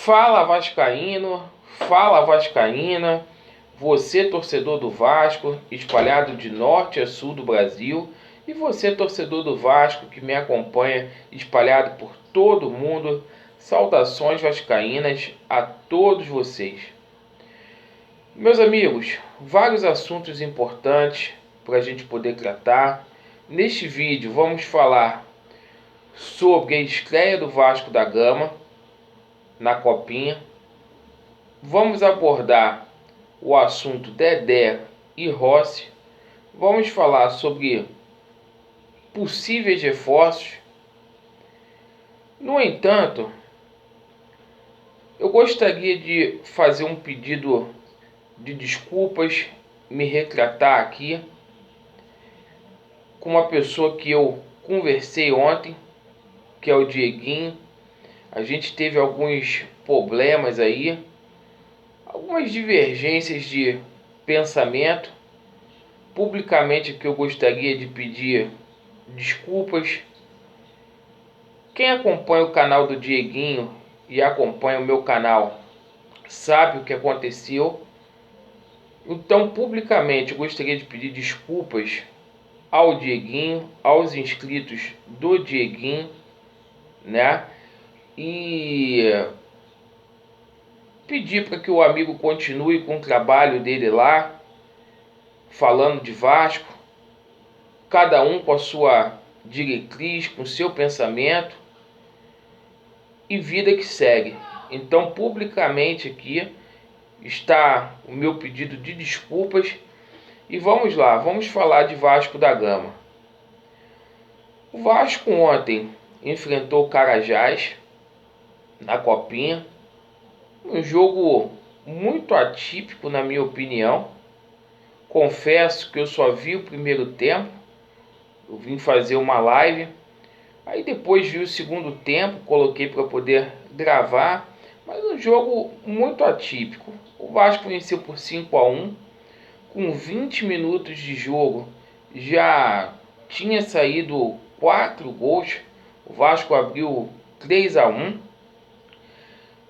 Fala vascaíno, fala vascaína, você torcedor do Vasco, espalhado de norte a sul do Brasil, e você torcedor do Vasco que me acompanha, espalhado por todo o mundo, saudações vascaínas a todos vocês. Meus amigos, vários assuntos importantes para a gente poder tratar. Neste vídeo vamos falar sobre a estreia do Vasco da Gama na Copinha. Vamos abordar o assunto Dedé e Rossi. Vamos falar sobre possíveis reforços. No entanto, eu gostaria de fazer um pedido de desculpas, me retratar aqui com uma pessoa que eu conversei ontem, que é o Dieguinho. A gente teve alguns problemas aí, algumas divergências de pensamento. Publicamente que eu gostaria de pedir desculpas. Quem acompanha o canal do Dieguinho e acompanha o meu canal sabe o que aconteceu. Então, publicamente, eu gostaria de pedir desculpas ao Dieguinho, aos inscritos do Dieguinho, né? E pedir para que o amigo continue com o trabalho dele lá, falando de Vasco, cada um com a sua diretriz, com o seu pensamento e vida que segue. Então, publicamente aqui está o meu pedido de desculpas e vamos lá, vamos falar de Vasco da Gama. O Vasco ontem enfrentou o Carajás na Copinha, um jogo muito atípico na minha opinião. Confesso que eu só vi o primeiro tempo, eu vim fazer uma live, aí depois vi o segundo tempo, coloquei para poder gravar, mas um jogo muito atípico. O Vasco venceu por 5-1, com 20 minutos de jogo já tinha saído 4 gols, o Vasco abriu 3-1.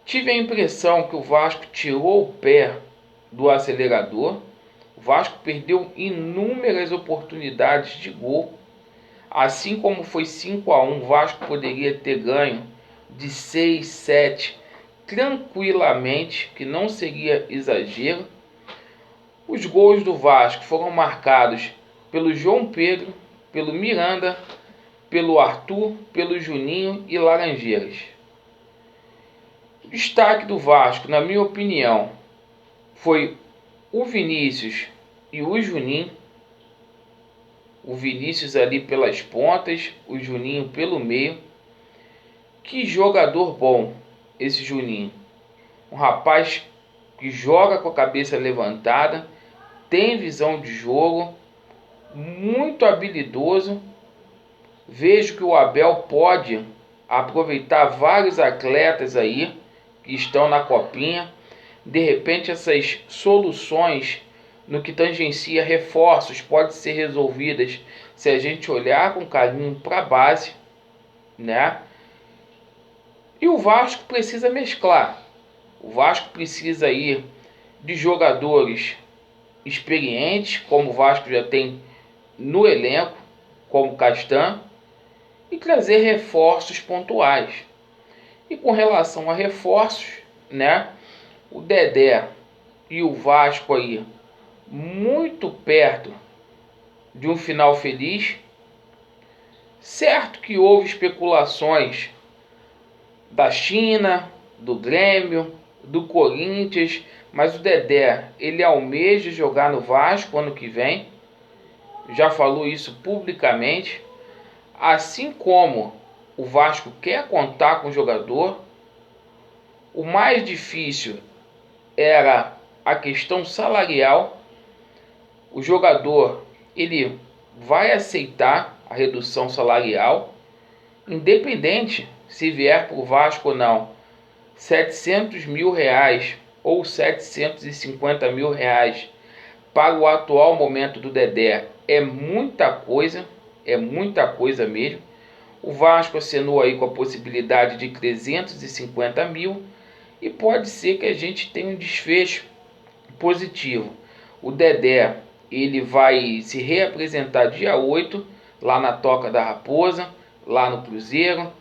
Tive a impressão que o Vasco tirou o pé do acelerador. O Vasco perdeu inúmeras oportunidades de gol. Assim como foi 5-1, o Vasco poderia ter ganho de 6, 7 tranquilamente, que não seria exagero. Os gols do Vasco foram marcados pelo João Pedro, pelo Miranda, pelo Arthur, pelo Juninho e Laranjeiras. O destaque do Vasco, na minha opinião, foi o Vinícius e o Juninho. O Vinícius ali pelas pontas, o Juninho pelo meio. Que jogador bom esse Juninho. Um rapaz que joga com a cabeça levantada, tem visão de jogo, muito habilidoso. Vejo que o Abel pode aproveitar vários atletas aí que estão na Copinha. De repente essas soluções no que tangencia reforços podem ser resolvidas se a gente olhar com carinho para a base, né? E o Vasco precisa mesclar. O Vasco precisa aí de jogadores experientes, como o Vasco já tem no elenco, como Castan, e trazer reforços pontuais. E com relação a reforços, né? O Dedé e o Vasco aí muito perto de um final feliz. Certo que houve especulações da China, do Grêmio, do Corinthians, mas o Dedé, ele almeja jogar no Vasco ano que vem. Já falou isso publicamente. Assim como o Vasco quer contar com o jogador, o mais difícil era a questão salarial. O jogador, ele vai aceitar a redução salarial, independente se vier para o Vasco ou não. 700 mil reais ou 750 mil reais para o atual momento do Dedé é muita coisa mesmo. O Vasco assinou aí com a possibilidade de 350 mil e pode ser que a gente tenha um desfecho positivo. O Dedé, ele vai se reapresentar dia 8 lá na Toca da Raposa, lá no Cruzeiro.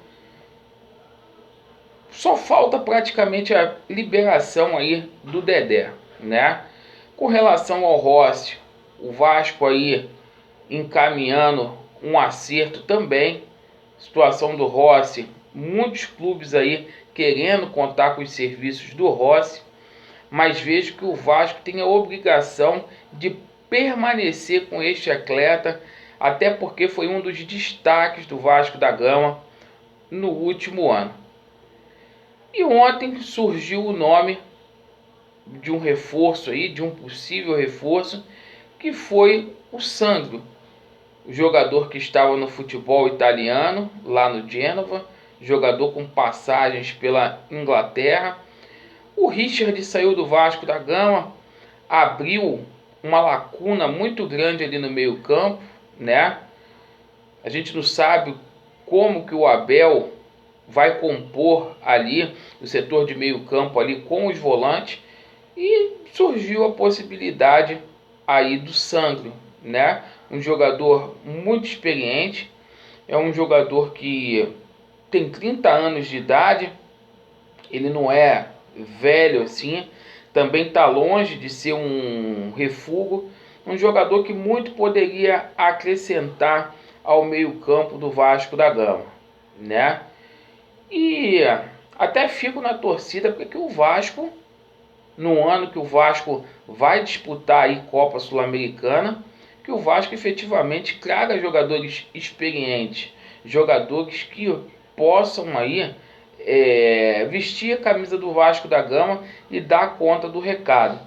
Só falta praticamente a liberação aí do Dedé, né? Com relação ao Rossi, o Vasco aí encaminhando um acerto também. Situação do Rossi, muitos clubes aí querendo contar com os serviços do Rossi, mas vejo que o Vasco tem a obrigação de permanecer com este atleta, até porque foi um dos destaques do Vasco da Gama no último ano. E ontem surgiu o nome de um reforço aí, de um possível reforço, que foi o Sandro, o jogador que estava no futebol italiano, lá no Gênova, jogador com passagens pela Inglaterra. O Richard saiu do Vasco da Gama, abriu uma lacuna muito grande ali no meio campo, né? A gente não sabe como que o Abel vai compor ali o setor de meio campo ali com os volantes, e surgiu a possibilidade aí do Sandro, né? Um jogador muito experiente, é um jogador que tem 30 anos de idade, ele não é velho assim, também está longe de ser um refúgio, um jogador que muito poderia acrescentar ao meio-campo do Vasco da Gama, né? E até fico na torcida porque o Vasco, no ano que o Vasco vai disputar aí Copa Sul-Americana, que o Vasco efetivamente traga jogadores experientes, jogadores que possam aí vestir a camisa do Vasco da Gama e dar conta do recado.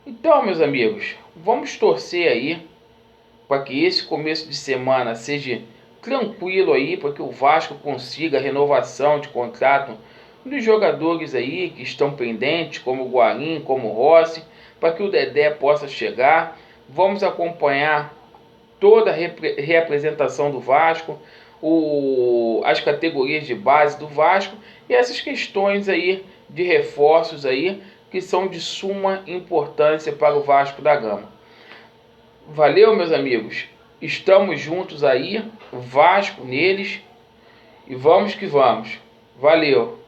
Então, meus amigos, vamos torcer aí para que esse começo de semana seja tranquilo aí, para que o Vasco consiga a renovação de contrato dos jogadores aí que estão pendentes, como o Guarim, como o Rossi, para que o Dedé possa chegar. Vamos acompanhar toda a reapresentação do Vasco, as categorias de base do Vasco e essas questões aí de reforços aí que são de suma importância para o Vasco da Gama. Valeu, meus amigos. Estamos juntos aí, Vasco neles, e vamos que vamos. Valeu.